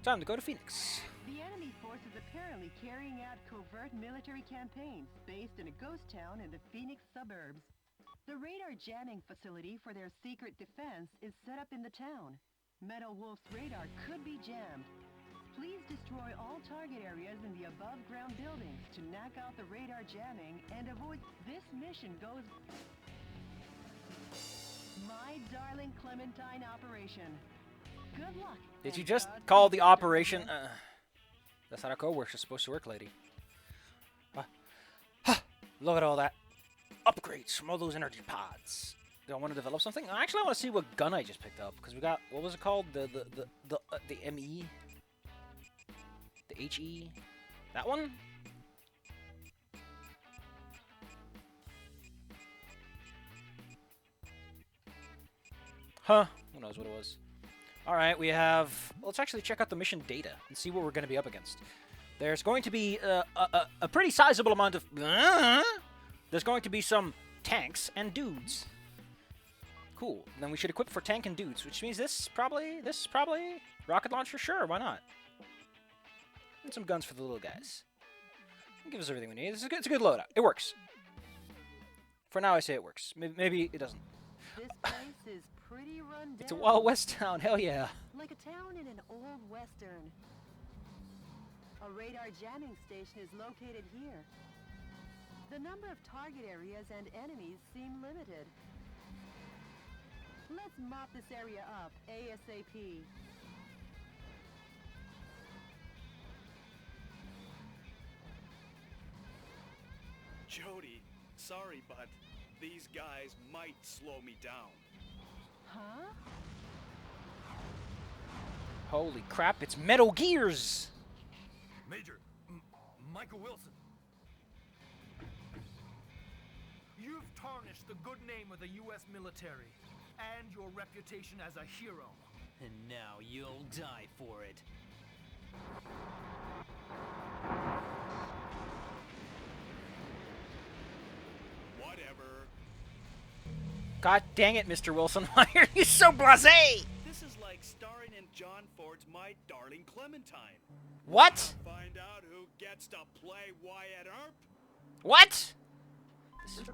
Time to go to Phoenix. The enemy force is apparently carrying out covert military campaigns based in a ghost town in the Phoenix suburbs. The radar jamming facility for their secret defense is set up in the town. Metal Wolf's radar could be jammed. Please destroy all target areas in the above-ground buildings to knock out the radar jamming and avoid... This mission goes... My Darling Clementine Operation. Good luck. Did you just call the operation? That's not how co-work is supposed to work, lady. Look at all that. Upgrades from all those energy pods. Do I want to develop something? Actually, I want to see what gun I just picked up. Because we got... What was it called? The ME? The HE? That one? Huh. Who knows what it was. Alright, we have... Let's actually check out the mission data and see what we're going to be up against. There's going to be a pretty sizable amount of... There's going to be some tanks and dudes. Cool. And then we should equip for tank and dudes, which means this probably... Rocket launcher? Sure, why not? And some guns for the little guys. Give us everything we need. It's a good loadout. It works. For now, I say it works. Maybe it doesn't. This place is pretty run down. It's a Wild West town. Hell yeah. Like a town in an old western. A radar jamming station is located here. The number of target areas and enemies seem limited. Let's mop this area up ASAP. Jody, sorry, but these guys might slow me down. Huh? Holy crap, it's Metal Gears! Major, Michael Wilson. You've tarnished the good name of the U.S. military and your reputation as a hero. And now you'll die for it. Whatever. God dang it, Mr. Wilson. Why are you so blasé? This is like starring in John Ford's My Darling Clementine. What? Find out who gets to play Wyatt Earp? What? This is... A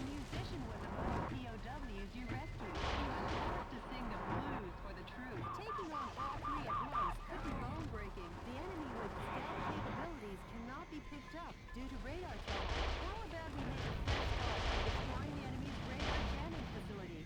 musician was among the POWs you rescued. He was forced to sing the blues for the troops. Taking on all three at once could be bone-breaking. The enemy with stealth capabilities cannot be picked up due to radar trouble. How about we make a fresh start by destroying the enemy's radar jamming facility?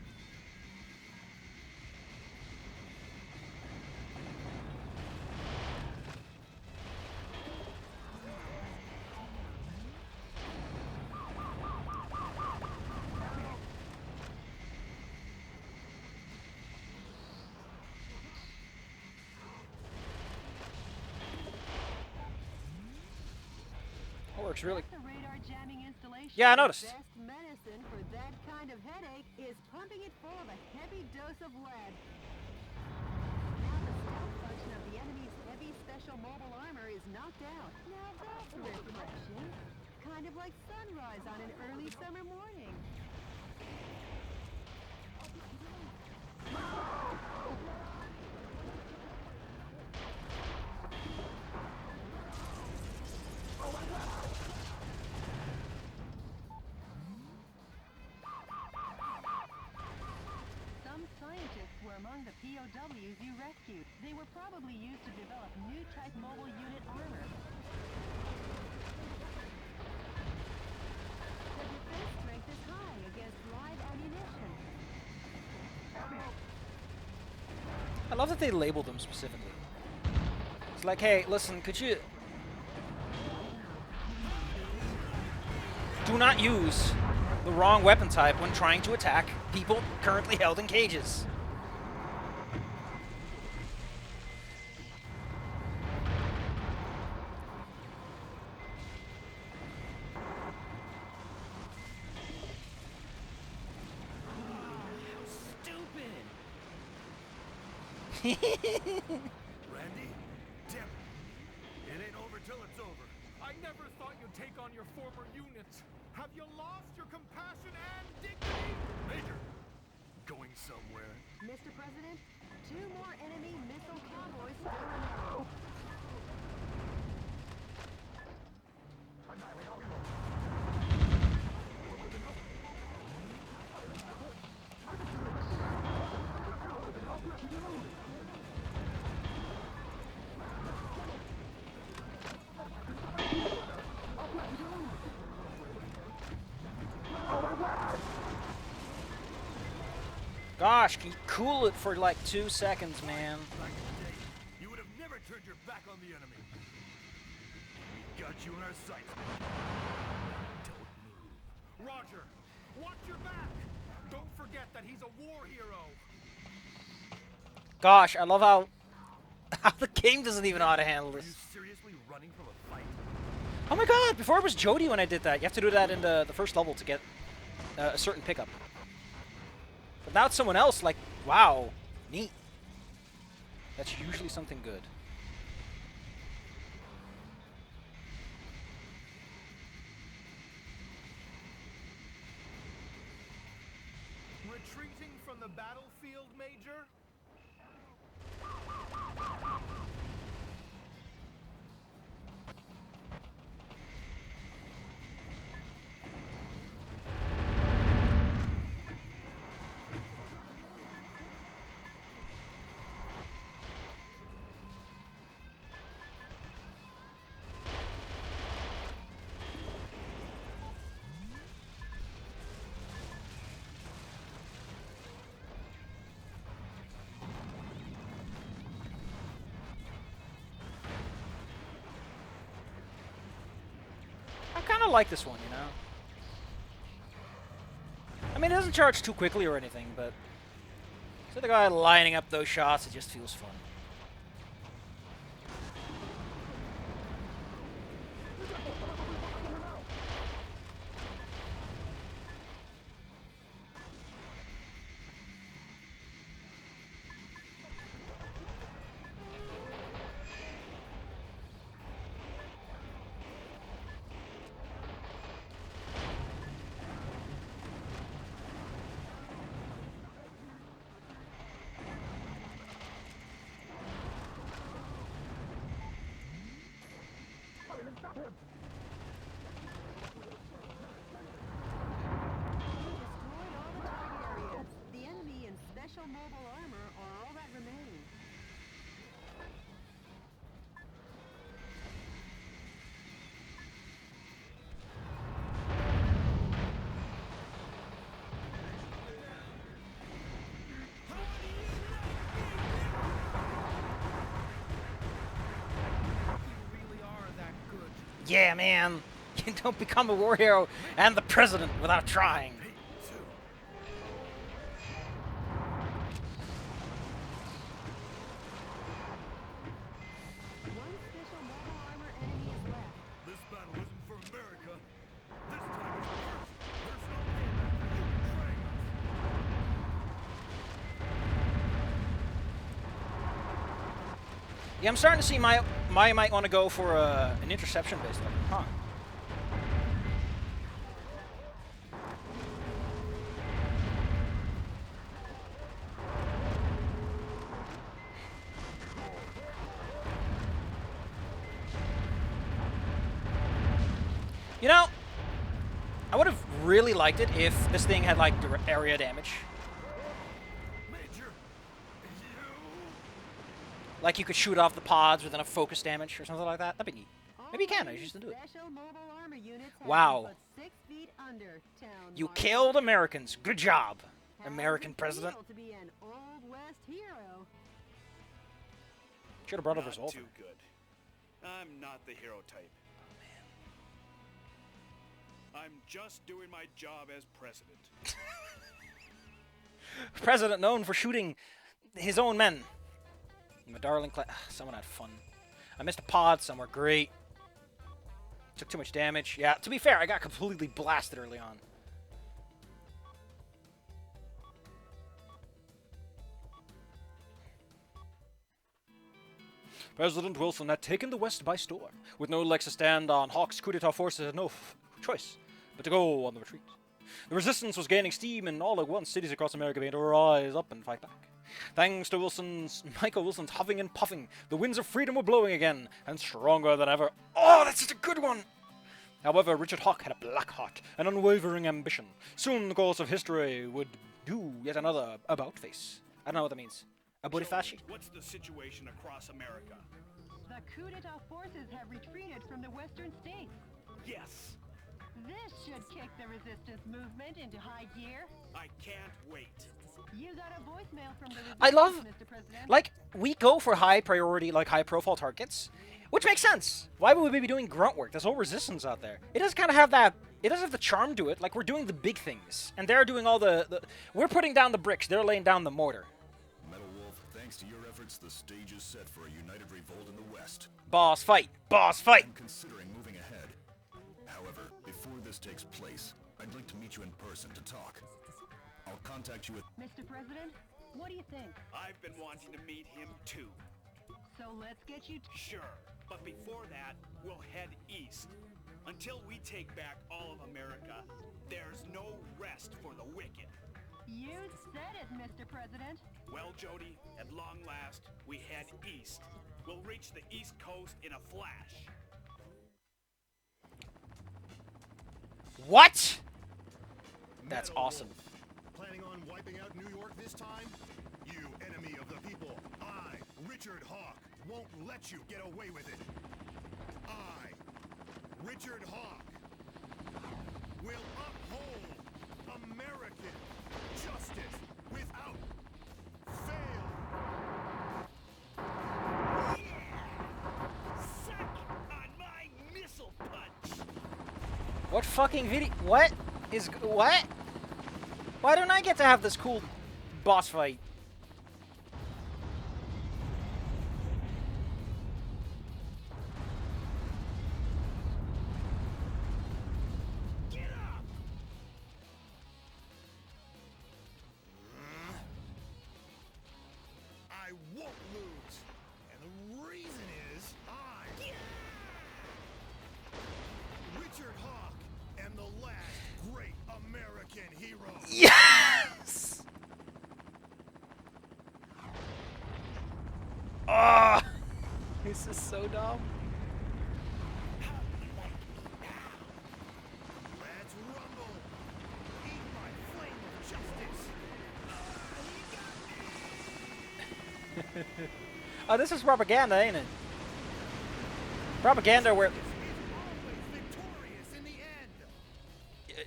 Works really. The radar jamming installation. Yeah, I noticed. The best medicine for that kind of headache is pumping it full of a heavy dose of lead. Now the stealth function of the enemy's heavy special mobile armor is knocked out. Now that's refreshing. Kind of like sunrise on an early summer morning. Among the POWs you rescued. They were probably used to develop new type mobile unit armor. The defense strength is high against live ammunition. I love that they label them specifically. It's like, hey, listen, could you... Do not use the wrong weapon type when trying to attack people currently held in cages. Randy, damn it. It ain't over till it's over. I never thought you'd to take on your former units? Have you lost your compassion and dignity? Major, going somewhere? Mr. President, 2 more enemy missile convoys still remain. Gosh, can you cool it for like 2 seconds, man? Back in the day, you would have never turned your back on the enemy. We got you in our sights. Don't move. Roger, watch your back. Don't forget that he's a war hero. Gosh, I love how the game doesn't even know how to handle Are you this. seriously running from a fight? Oh my god, before it was Jody when I did that. You have to do that in the first level to get a certain pickup. But now it's someone else, like, wow, neat. That's usually something good. Retreating from the battlefield, Major? I kind of like this one, you know? I mean, it doesn't charge too quickly or anything, but see the guy lining up those shots, it just feels fun. Destroyed all the target areas. The enemy and special mobile armor are all that remain. You really are that good. Yeah, man. You don't become a war hero and the president without trying. Hey, too. One special mobile armor enemy is left. This battle isn't for America. This time it's ours. There's no payback for you betraying us. Yeah, I'm starting to see my might want to go for an interception based weapon, huh? You know, I would have really liked it if this thing had like area damage. Major, you... Like you could shoot off the pods with enough focus damage or something like that. That'd be neat. Maybe you All can, I these just didn't do it. Special mobile armor units have Wow. been put 6 feet under town. You marker. killed Americans. Good job, How's American it president. feel to be an Old West hero? Should have brought a Not resolver. too good. I'm not the hero type. I'm just doing my job as president. President known for shooting his own men. My darling someone had fun. I missed a pod somewhere. Great. Took too much damage. Yeah, to be fair, I got completely blasted early on. President Wilson had taken the West by storm. With no legs to stand on, Hawk's coup d'etat forces had no choice but to go on the retreat. The resistance was gaining steam, and all at once, cities across America began to rise up and fight back. Thanks to Michael Wilson's huffing and puffing, the winds of freedom were blowing again, and stronger than ever. Oh, that's such a good one! However, Richard Hawk had a black heart, an unwavering ambition. Soon the course of history would do yet another about-face. I don't know what that means. A bonifaci? What's the situation across America? The coup d'etat forces have retreated from the western states. Yes, This should kick the resistance movement into high gear. I can't wait. You got a voicemail from the resistance, I love, Mr. President. like, we go for high priority, like high-profile targets, which makes sense. Why would we be doing grunt work? There's no resistance out there. It does kind of have that. It does have the charm to it. Like, we're doing the big things, and they're doing all the. We're putting down the bricks. They're laying down the mortar. Metal Wolf, thanks to your efforts, the stage is set for a united revolt in the West. Boss fight. Boss fight. I'm considering moving ahead. However, before this takes place, I'd like to meet you in person to talk. I'll contact you at... Mr. President, what do you think? I've been wanting to meet him too. So let's get you... Sure, but before that, we'll head east. Until we take back all of America, there's no rest for the wicked. You said it, Mr. President. Well, Jody, at long last, we head east. We'll reach the East Coast in a flash. What? That's Metal awesome. Wolf. Planning on wiping out New York this time? You enemy of the people, I, Richard Hawk, won't let you get away with it. I, Richard Hawk, will uphold American justice without fail. Suck on my missile punch! What fucking video? What is what? Why don't I get to have this cool boss fight? Get up! I won't lose. And the reason is Richard Hawk am the last great American hero. Yes! Ah! This is so dumb. Let's rumble. Eat my flame of justice. Oh, this is propaganda, ain't it? Propaganda where Always victorious in the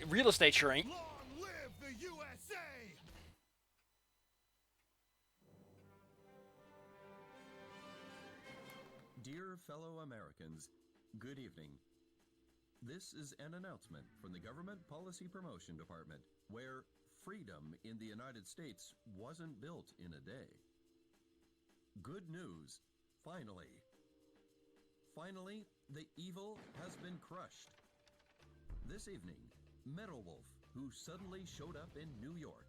end. real estate sure ain't. Long live the USA! Dear fellow Americans, good evening. This is an announcement from the Government Policy Promotion Department, where freedom in the United States wasn't built in a day. Good news, finally. Finally, the evil has been crushed. This evening, Metal Wolf, who suddenly showed up in New York,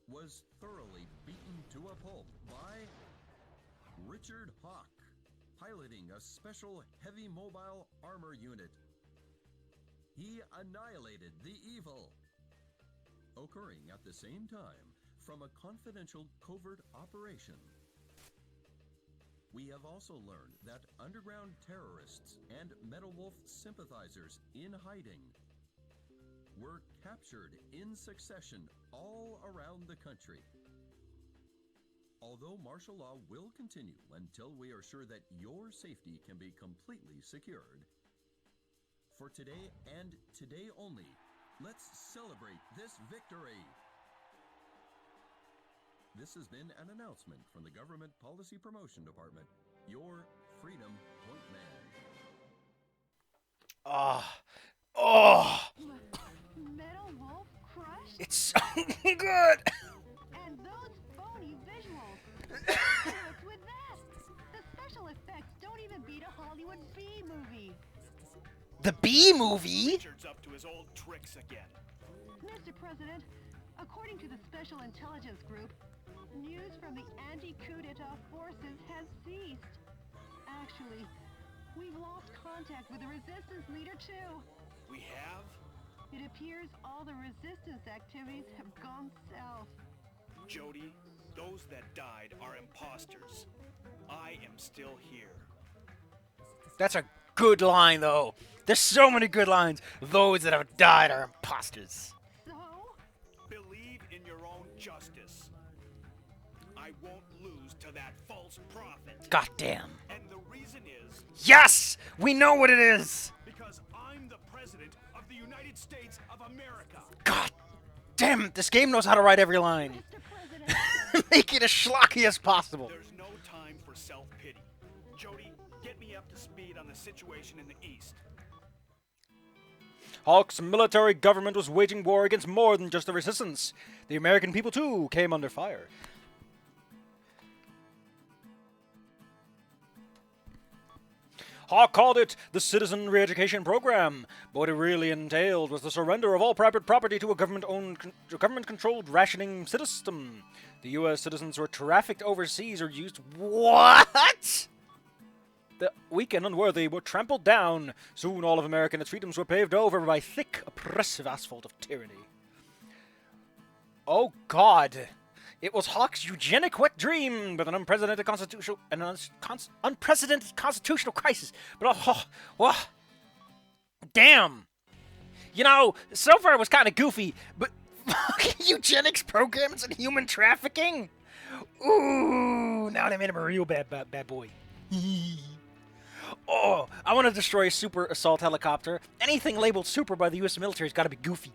was thoroughly beaten to a pulp by Richard Hawk, piloting a special heavy mobile armor unit. He annihilated the evil. Occurring at the same time from a confidential covert operation. We have also learned that underground terrorists and Metal Wolf sympathizers in hiding were captured in succession all around the country. Although martial law will continue until we are sure that your safety can be completely secured, for today and today only, let's celebrate this victory. This has been an announcement from the Government Policy Promotion Department, your Freedom Point Man. Ah. Oh. Metal Wolf crushed? It's so good. And those phony visuals. What's with that? The special effects don't even beat a Hollywood B movie. The B movie? Richard's up to his old tricks again. Mr. President, according to the Special Intelligence Group, news from the anti-coup d'etat forces has ceased. actually. We've lost contact with the resistance leader, too. We have? It appears all the resistance activities have gone south. Jody, those that died are imposters. I am still here. That's a good line, though. There's so many good lines. Those that have died are imposters. So? Believe in your own justice. I won't lose to that false prophet. Goddamn. And the reason is Yes! We know what it is! because I'm the president of the United States of America. God damn it, this game knows how to write every line. Mr. President, Make it as schlocky as possible. There's no time for self-pity. Jody, get me up to speed on the situation in the East. Hawk's military government was waging war against more than just the resistance. The American people, too, came under fire. Hawk called it the Citizen Re-Education Program, but what it really entailed was the surrender of all private property to a government-controlled rationing system. The U.S. citizens were trafficked overseas or used... What?! The weak and unworthy were trampled down. Soon all of America and its freedoms were paved over by thick, oppressive asphalt of tyranny. Oh God! It was Hawk's eugenic wet dream, with an unprecedented constitutional crisis. But damn! You know, so far it was kind of goofy, but eugenics programs and human trafficking. Ooh! Now they made him a real bad boy. Oh, I want to destroy a super assault helicopter. Anything labeled super by the U.S. military's got to be goofy.